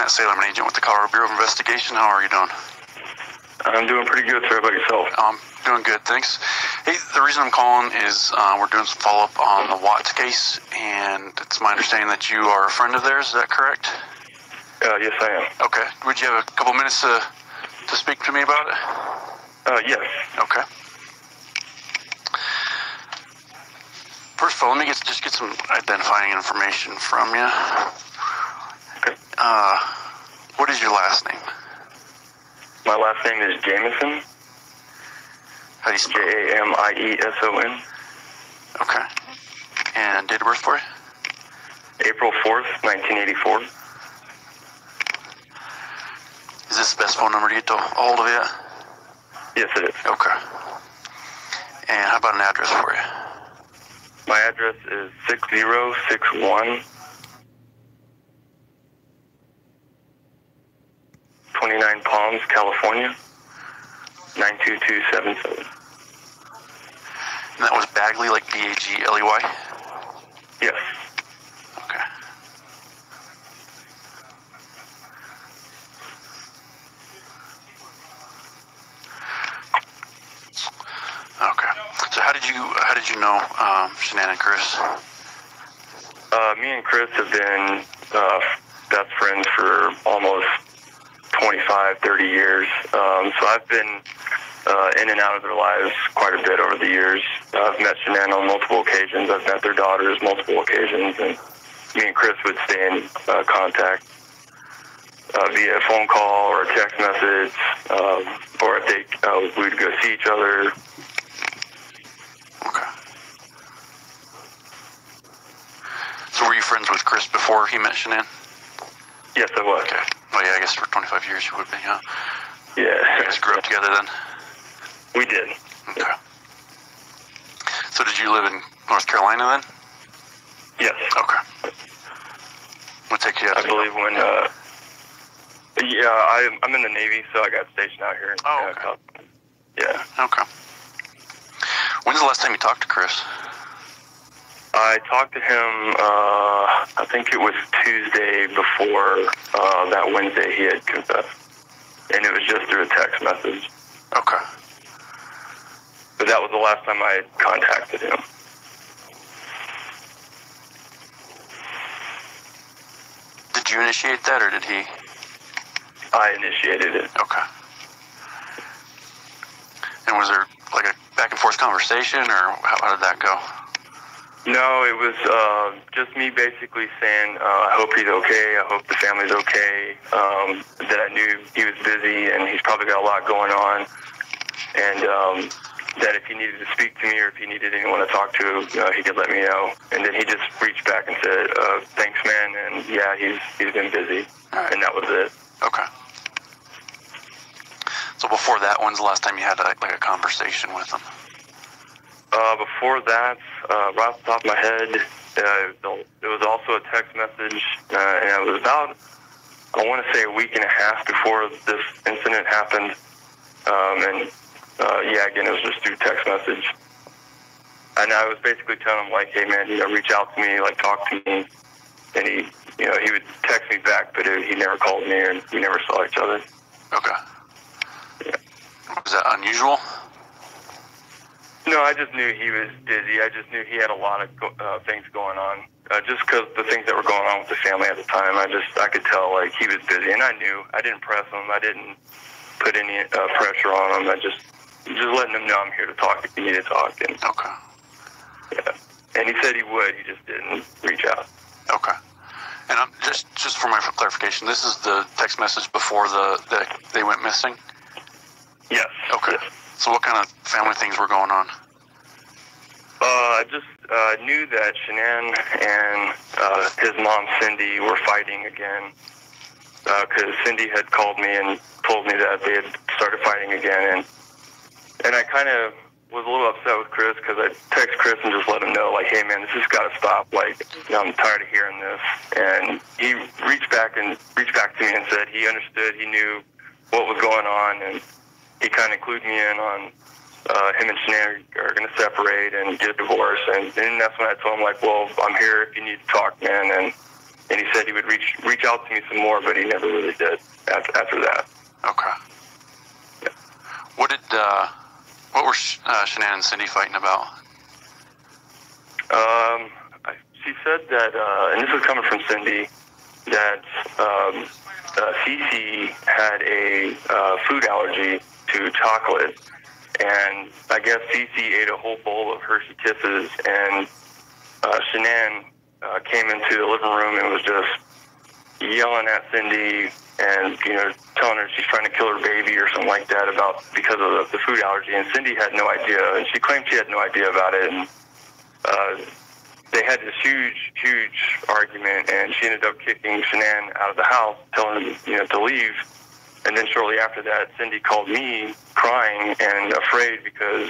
Matt Salem, an agent with the Colorado Bureau of Investigation. How are you doing? I'm doing pretty good, sir. How about yourself? Doing good, thanks. Hey, the reason I'm calling is we're doing some follow-up on the Watts case, and it's my understanding that you are a friend of theirs. Is that correct? Yes, I am. Okay. Would you have a couple minutes to speak to me about it? Yes. Okay. First of all, let me just get some identifying information from you. Okay. What is your last name? My last name is Jamieson. How do you spell? Jamieson. Okay. And date of birth for you? April 4th, 1984. Is this the best phone number to get a hold of you? Yes, it is. Okay. And how about an address for you? My address is 6061 29 Palms, California, 92277. And that was Bagley, like Bagley? Yes. Okay. Okay. So how did you know Shanann and Chris? Me and Chris have been best friends for almost 25, 30 years. So I've been in and out of their lives quite a bit over the years. I've met Shanann on multiple occasions. I've met their daughters multiple occasions, and me and Chris would stay in contact via phone call or a text message, or if we would go see each other. Okay. So were you friends with Chris before he met Shanann? Yes, I was. Okay. Well, yeah, I guess for 25 years you would be, huh? Yeah. You guys grew up together then? We did. Okay. So did you live in North Carolina then? Yes. Okay. What took you out? I believe when, I'm in the Navy, so I got stationed out here. Okay. Yeah. Okay. When's the last time you talked to Chris? I talked to him, I think it was Tuesday before that Wednesday he had confessed. And it was just through a text message. Okay. But that was the last time I had contacted him. Did you initiate that, or did he? I initiated it. Okay. And was there like a back and forth conversation, or how did that go? No, it was just me basically saying, I hope he's okay, I hope the family's okay, that I knew he was busy and he's probably got a lot going on, and that if he needed to speak to me or if he needed anyone to talk to, he could let me know. And then he just reached back and said, thanks, man, and yeah, he's been busy, right. And that was it. Okay. So before that, when's the last time you had like a conversation with him? Before that, right off the top of my head, it was also a text message, and it was about, I want to say, a week and a half before this incident happened. Again, it was just through text message. And I was basically telling him, like, hey, man, reach out to me, like, talk to me. And he would text me back, but he never called me, and we never saw each other. Okay. Yeah. Was that unusual? No, I just knew he was busy. I just knew he had a lot of things going on. Just because the things that were going on with the family at the time, I could tell, like, he was busy. And I knew. I didn't press him. I didn't put any pressure on him. I just letting him know I'm here to talk if you need to talk. And, okay. Yeah. And he said he would. He just didn't reach out. Okay. And I'm just for my clarification, this is the text message before they went missing? Yes. Okay. Yes. So what kind of family things were going on? I just knew that Shanann and his mom, Cindy, were fighting again, because Cindy had called me and told me that they had started fighting again, and I kind of was a little upset with Chris, because I texted Chris and just let him know, like, hey, man, this has got to stop. Like, I'm tired of hearing this. And he reached back to me and said he understood, he knew what was going on, and he kind of clued me in on him and Shanann are going to separate and get a divorce. And then that's when I told him, like, well, I'm here if you need to talk, man. And and he said he would reach out to me some more, but he never really did after that. Okay. Yeah. What were Shanann and Cindy fighting about? She said that, and this is coming from Cindy, that Cece had a food allergy to chocolate, and I guess Cece ate a whole bowl of Hershey Kisses, and Shanann came into the living room and was just yelling at Cindy and, telling her she's trying to kill her baby or something like that because of the food allergy. And Cindy had no idea, and she claimed she had no idea about it. And they had this huge argument, and she ended up kicking Shanann out of the house, telling her, to leave. And then shortly after that, Cindy called me crying and afraid because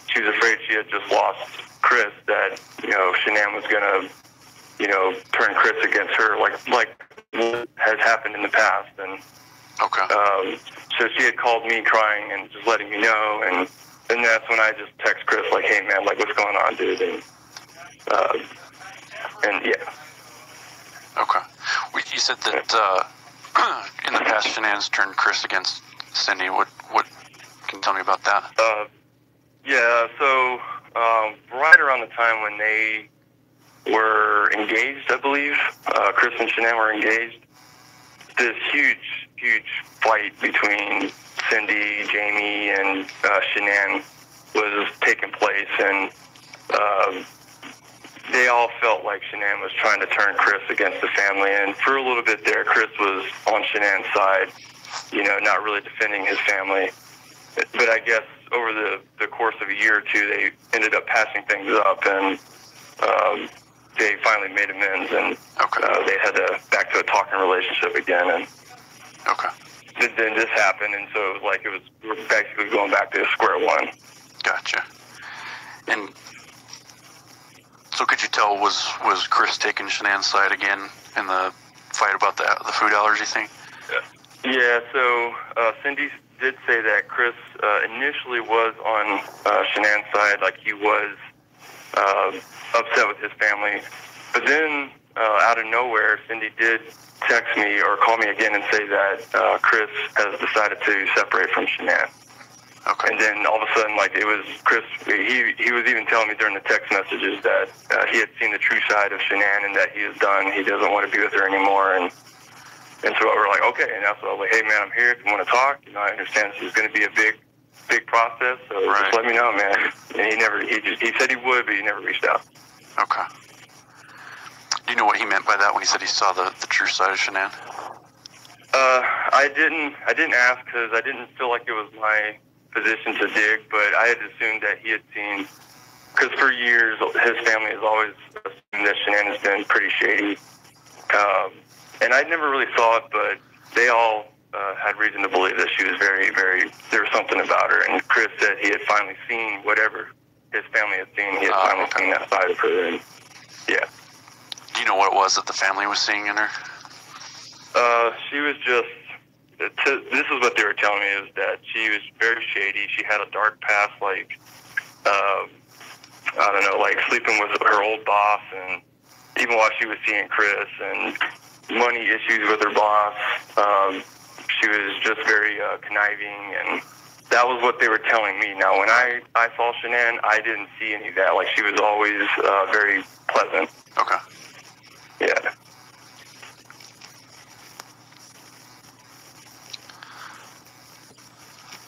she was afraid she had just lost Chris, that, Shanann was going to, turn Chris against her, like has happened in the past. And okay. So she had called me crying and just letting me know, and that's when I just text Chris, like, hey, man, like, what's going on, dude? And yeah. Okay. You said that in the past, Shanann's turned Chris against Cindy. What can you tell me about that? Yeah, so right around the time when they were engaged, I believe, Chris and Shanann were engaged, this huge fight between Cindy, Jamie, and Shanann was taking place, and they all felt like Shanann was trying to turn Chris against the family, and for a little bit there, Chris was on Shanann's side, not really defending his family. But I guess over the course of a year or two, they ended up patching things up, and they finally made amends, and they had back to a talking relationship again. And then this happened, and so it was we're basically going back to square one. Gotcha. And so could you tell, was Chris taking Shanann's side again in the fight about the food allergy thing? Yeah, so Cindy did say that Chris initially was on Shanann's side, like he was upset with his family. But then out of nowhere, Cindy did text me or call me again and say that Chris has decided to separate from Shanann. Okay. And then all of a sudden, it was Chris, he was even telling me during the text messages that he had seen the true side of Shanann and that he is done. He doesn't want to be with her anymore. And so we're like, okay. And that's what I was like, hey, man, I'm here if you want to talk. I understand this is going to be a big process, so just let me know, man. And he said he would, but he never reached out. Okay. Do you know what he meant by that when he said he saw the true side of Shanann? I didn't ask because I didn't feel like it was my position to dig, but I had assumed that he had seen, because for years his family has always assumed that Shanann has been pretty shady. And I never really saw it, but they all had reason to believe that she was very, very, there was something about her. And Chris said he had finally seen whatever his family had seen. He had finally seen that side of her. And yeah. Do you know what it was that the family was seeing in her? She was just, this is what they were telling me, is that she was very shady. She had a dark past, I don't know, sleeping with her old boss, and even while she was seeing Chris, and money issues with her boss. She was just very conniving, and that was what they were telling me. Now, when I saw Shanann, I didn't see any of that. She was always very pleasant. Okay. Yeah.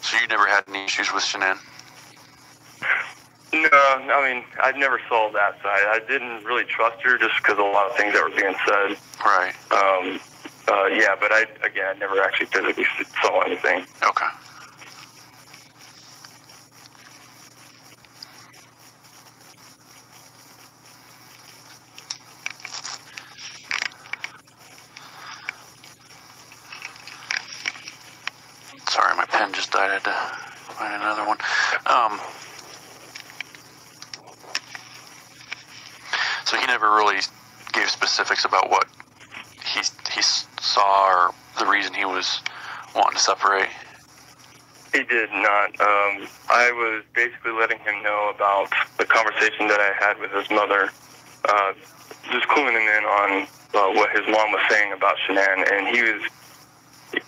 So you never had any issues with Shanann? No, I mean, I never saw that side. I didn't really trust her just because of a lot of things that were being said. Right. Yeah, but I never actually physically saw anything. Okay. Sorry, my pen just died. I had to find another one. So he never really gave specifics about what he saw or the reason he was wanting to separate. He did not. I was basically letting him know about the conversation that I had with his mother, just cluing him in on what his mom was saying about Shanann, and he was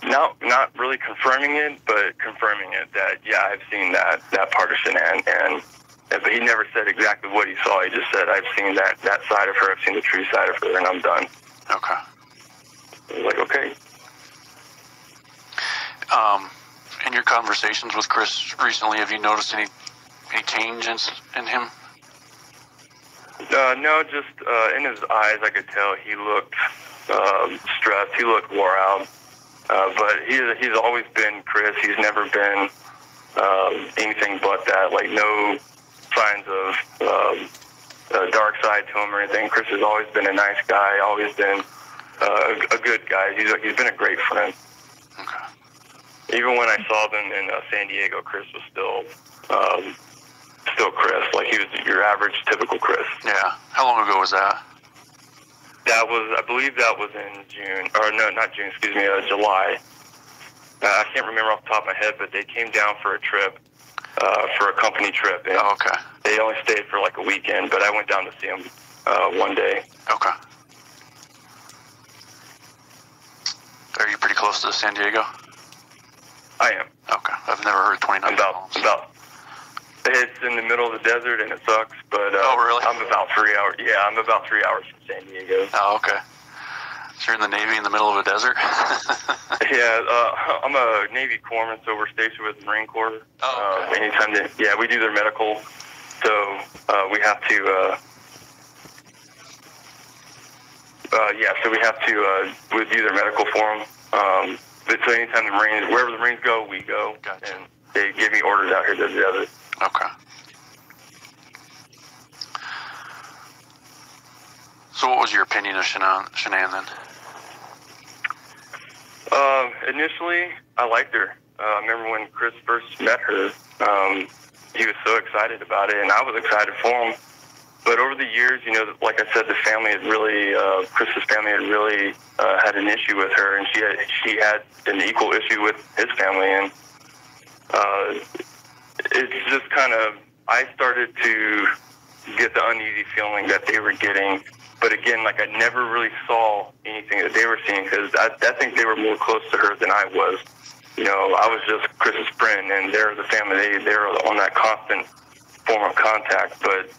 not really confirming it, but confirming it that, yeah, I've seen that part of Shanann, but he never said exactly what he saw. He just said, I've seen that side of her, I've seen the true side of her, and I'm done. Okay. I was like, okay. In your conversations with Chris recently, have you noticed any change in him? No, just in his eyes, I could tell he looked stressed. He looked wore out. But he's always been Chris. He's never been anything but that. Like, no signs of dark side to him or anything. Chris has always been a nice guy. Always been a good guy. He's been a great friend. Okay. Even when I saw them in San Diego, Chris was still Chris. Like, he was your average, typical Chris. Yeah. How long ago was that? That was, I believe that was in June. Or no, not June, excuse me, July. I can't remember off the top of my head, but they came down for a trip, for a company trip. And okay. They only stayed for like a weekend, but I went down to see them one day. Okay. Are you pretty close to San Diego? I am. Okay. I've never heard 29 miles. It's in the middle of the desert, and it sucks, but oh, really? I'm about 3 hours. Yeah, I'm about 3 hours from San Diego. Oh, okay. So you're in the Navy in the middle of a desert? Yeah, I'm a Navy corpsman, so we're stationed with the Marine Corps. Oh, okay. Anytime we do their medical, so we have to. So we do their medical for them. But so anytime the Marines, wherever the Marines go, we go. Gotcha. And they give me orders out here to the desert. Okay. So what was your opinion of Shanann then? Initially, I liked her. I remember when Chris first met her, he was so excited about it, and I was excited for him. But over the years, like I said, the family had really, Chris's family had really had an issue with her, and she had an equal issue with his family, and it's just kind of, I started to get the uneasy feeling that they were getting. But again, like, I never really saw anything that they were seeing, because I think they were more close to her than I was. I was just Chris's friend, and they're the family. They were on that constant form of contact. But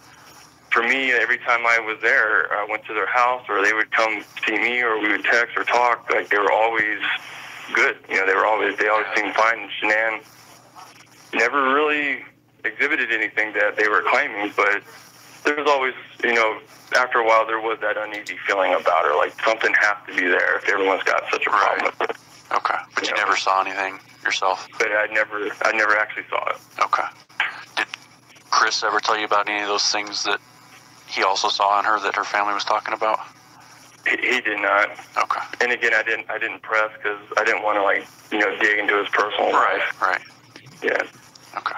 for me, every time I was there, I went to their house, or they would come see me, or we would text or talk. Like, they were always good. They always seemed fine. And Shanann never really exhibited anything that they were claiming, but there was always, after a while, there was that uneasy feeling about her, like something has to be there if everyone's got such a problem with it. Okay, but you never saw anything yourself? But I never actually saw it. Okay. Did Chris ever tell you about any of those things that he also saw in her that her family was talking about? He did not. Okay. And again, I didn't press, because I didn't want to dig into his personal life. Right. Yeah. Okay.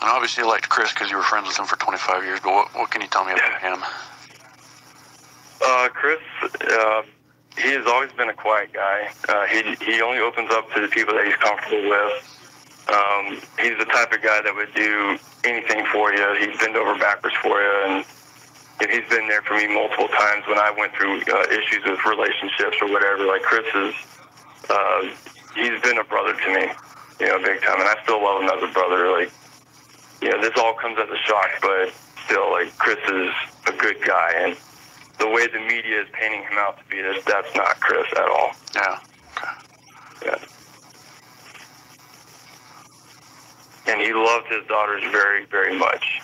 And obviously you liked Chris because you were friends with him for 25 years, but what can you tell me about him? Chris, he has always been a quiet guy. He only opens up to the people that he's comfortable with. He's the type of guy that would do anything for you. He'd bend over backwards for you, and he's been there for me multiple times when I went through issues with relationships or whatever. Like, Chris is, he's been a brother to me, big time, and I still love him as a brother. Like, this all comes as a shock, but still, like, Chris is a good guy, and the way the media is painting him out to be, that's not Chris at all. Yeah. Okay. Yeah. And he loved his daughters very, very much.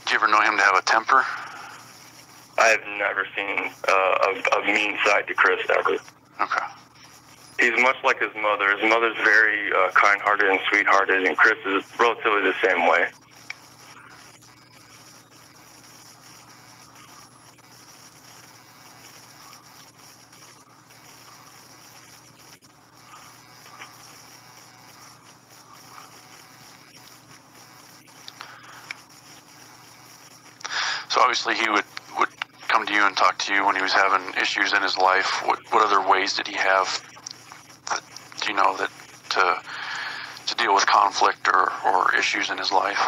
Did you ever know him to have a temper? I have never seen a mean side to Chris ever. Okay. He's much like his mother. His mother's very kind-hearted and sweethearted, and Chris is relatively the same way. So obviously he would come to you and talk to you when he was having issues in his life. What other ways did he have that to deal with conflict or issues in his life?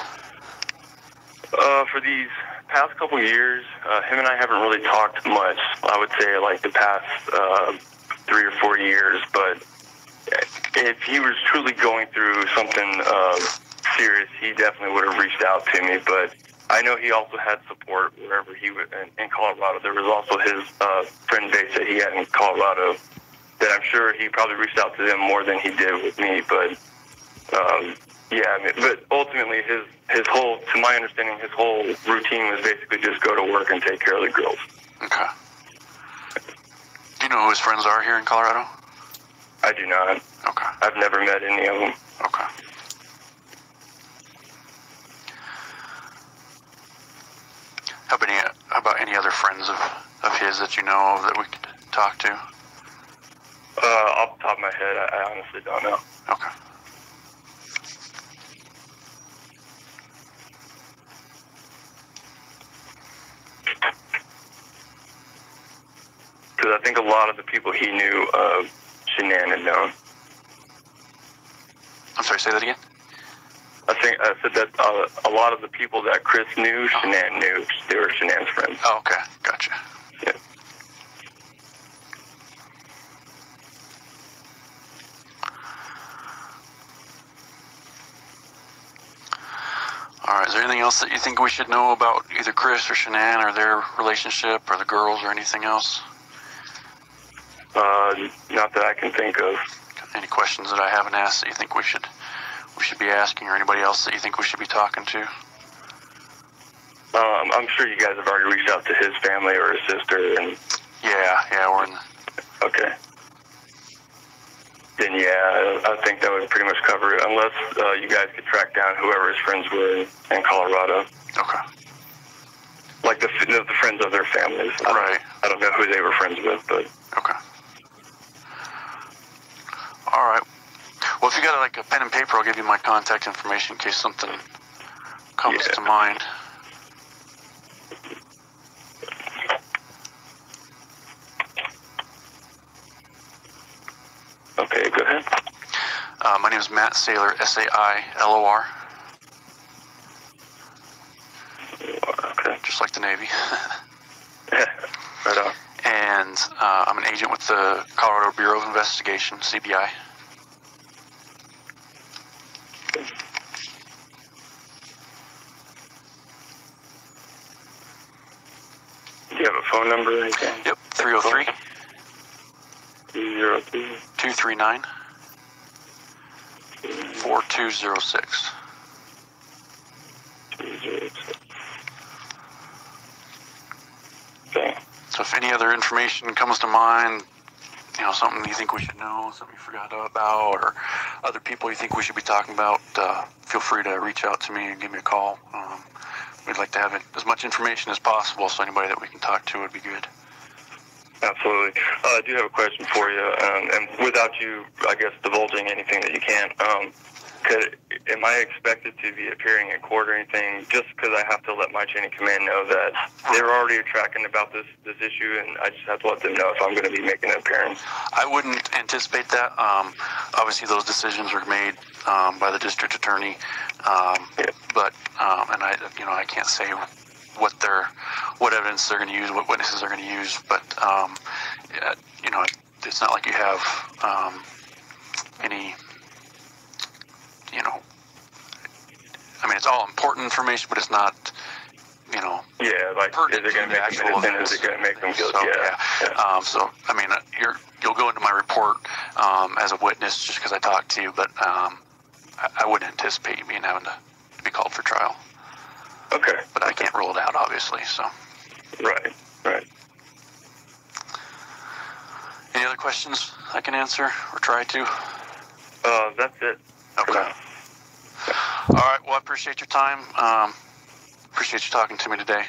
For these past couple years, him and I haven't really talked much. I would say like the past 3 or 4 years. But if he was truly going through something serious, he definitely would have reached out to me. But I know he also had support wherever he was in Colorado. There was also his friend base that he had in Colorado that I'm sure he probably reached out to them more than he did with me. But yeah, I mean, but ultimately his whole, to my understanding, his whole routine was basically just go to work and take care of the girls. Okay. Do you know who his friends are here in Colorado? I do not. Okay. I've never met any of them. Okay. How about any other friends of his that you know of that we could talk to? Off the top of my head, I honestly don't know. Okay. Because I think a lot of the people he knew, Shanann had known. I'm sorry, say that again? I said that a lot of the people that Chris knew, Shanann knew. They were Shanann's friends. Oh, okay. Gotcha. Yeah. All right. Is there anything else that you think we should know about either Chris or Shanann or their relationship or the girls or anything else? Not that I can think of. Any questions that I haven't asked that you think we should be asking, or anybody else that you think we should be talking to? I'm sure you guys have already reached out to his family or his sister. And Yeah, we're in the... Okay. Then yeah, I think that would pretty much cover it, unless you guys could track down whoever his friends were in Colorado. Okay. Like the friends of their families. Right. I don't know who they were friends with, but... Okay. All right. Well, if you got like a pen and paper, I'll give you my contact information in case something comes to mind. Okay, go ahead. My name is Matt Saylor, Sailor. Okay. Just like the Navy. Right on. And I'm an agent with the Colorado Bureau of Investigation, CBI. Do you have a phone number or anything? Yep, 303 303 239 4206. 206. Okay. So if any other information comes to mind, you know, something you think we should know, something you forgot about, or other people you think we should be talking about, feel free to reach out to me and give me a call. We'd like to have as much information as possible, so anybody that we can talk to would be good. Absolutely. I do have a question for you, and without you, I guess, divulging anything that you can't, am I expected to be appearing in court or anything, just because I have to let my chain of command know that they're already tracking about this issue, and I just have to let them know if I'm going to be making an appearance? I wouldn't anticipate that. Obviously, those decisions are made by the district attorney, but and I can't say what evidence they're going to use, what witnesses they're going to use, but it's not like you have any. I mean, it's all important information, but it's not, Yeah, like, is it going to make them innocent? Is it going to make them guilty? So, so, I mean, you'll go into my report as a witness just because I talked to you, but I wouldn't anticipate you having to be called for trial. Okay. But I can't rule it out, obviously, so. Right. Any other questions I can answer or try to? That's it. Okay. All right. Well, I appreciate your time. Appreciate you talking to me today.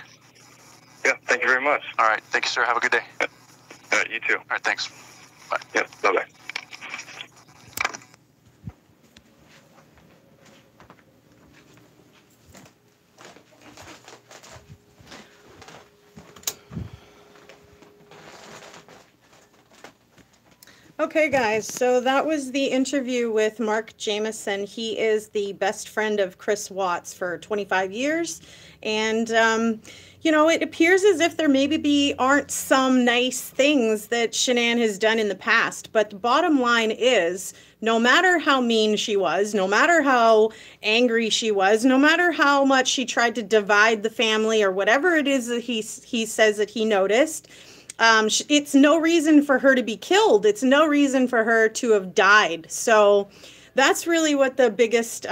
Yeah. Thank you very much. All right. Thank you, sir. Have a good day. All right. You too. All right. Thanks. Bye. Yeah. Bye-bye. Okay, guys, so that was the interview with Mark Jamieson. He is the best friend of Chris Watts for 25 years. And, you know, it appears as if there aren't some nice things that Shanann has done in the past. But the bottom line is, no matter how mean she was, no matter how angry she was, no matter how much she tried to divide the family or whatever it is that he says that he noticed, it's no reason for her to be killed. It's no reason for her to have died. So that's really what the biggest,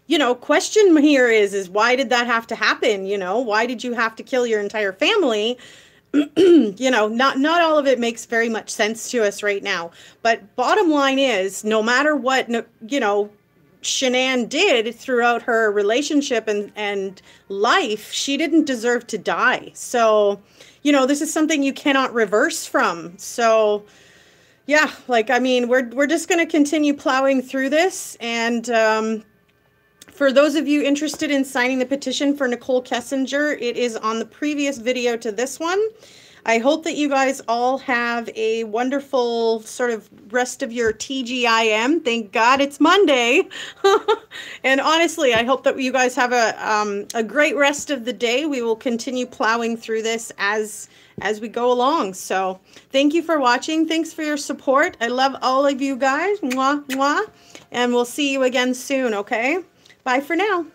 you know, question here is why did that have to happen? You know, why did you have to kill your entire family? You know, not all of it makes very much sense to us right now. But bottom line is, no matter what, you know, Shanann did throughout her relationship and life, she didn't deserve to die. So, you know, this is something you cannot reverse from. So, yeah, like, I mean, we're just going to continue plowing through this. And for those of you interested in signing the petition for Nicole Kessinger, it is on the previous video to this one. I hope that you guys all have a wonderful sort of rest of your TGIM. Thank God it's Monday. And honestly, I hope that you guys have a great rest of the day. We will continue plowing through this as we go along. So thank you for watching. Thanks for your support. I love all of you guys. Mwah, mwah. And we'll see you again soon, okay? Bye for now.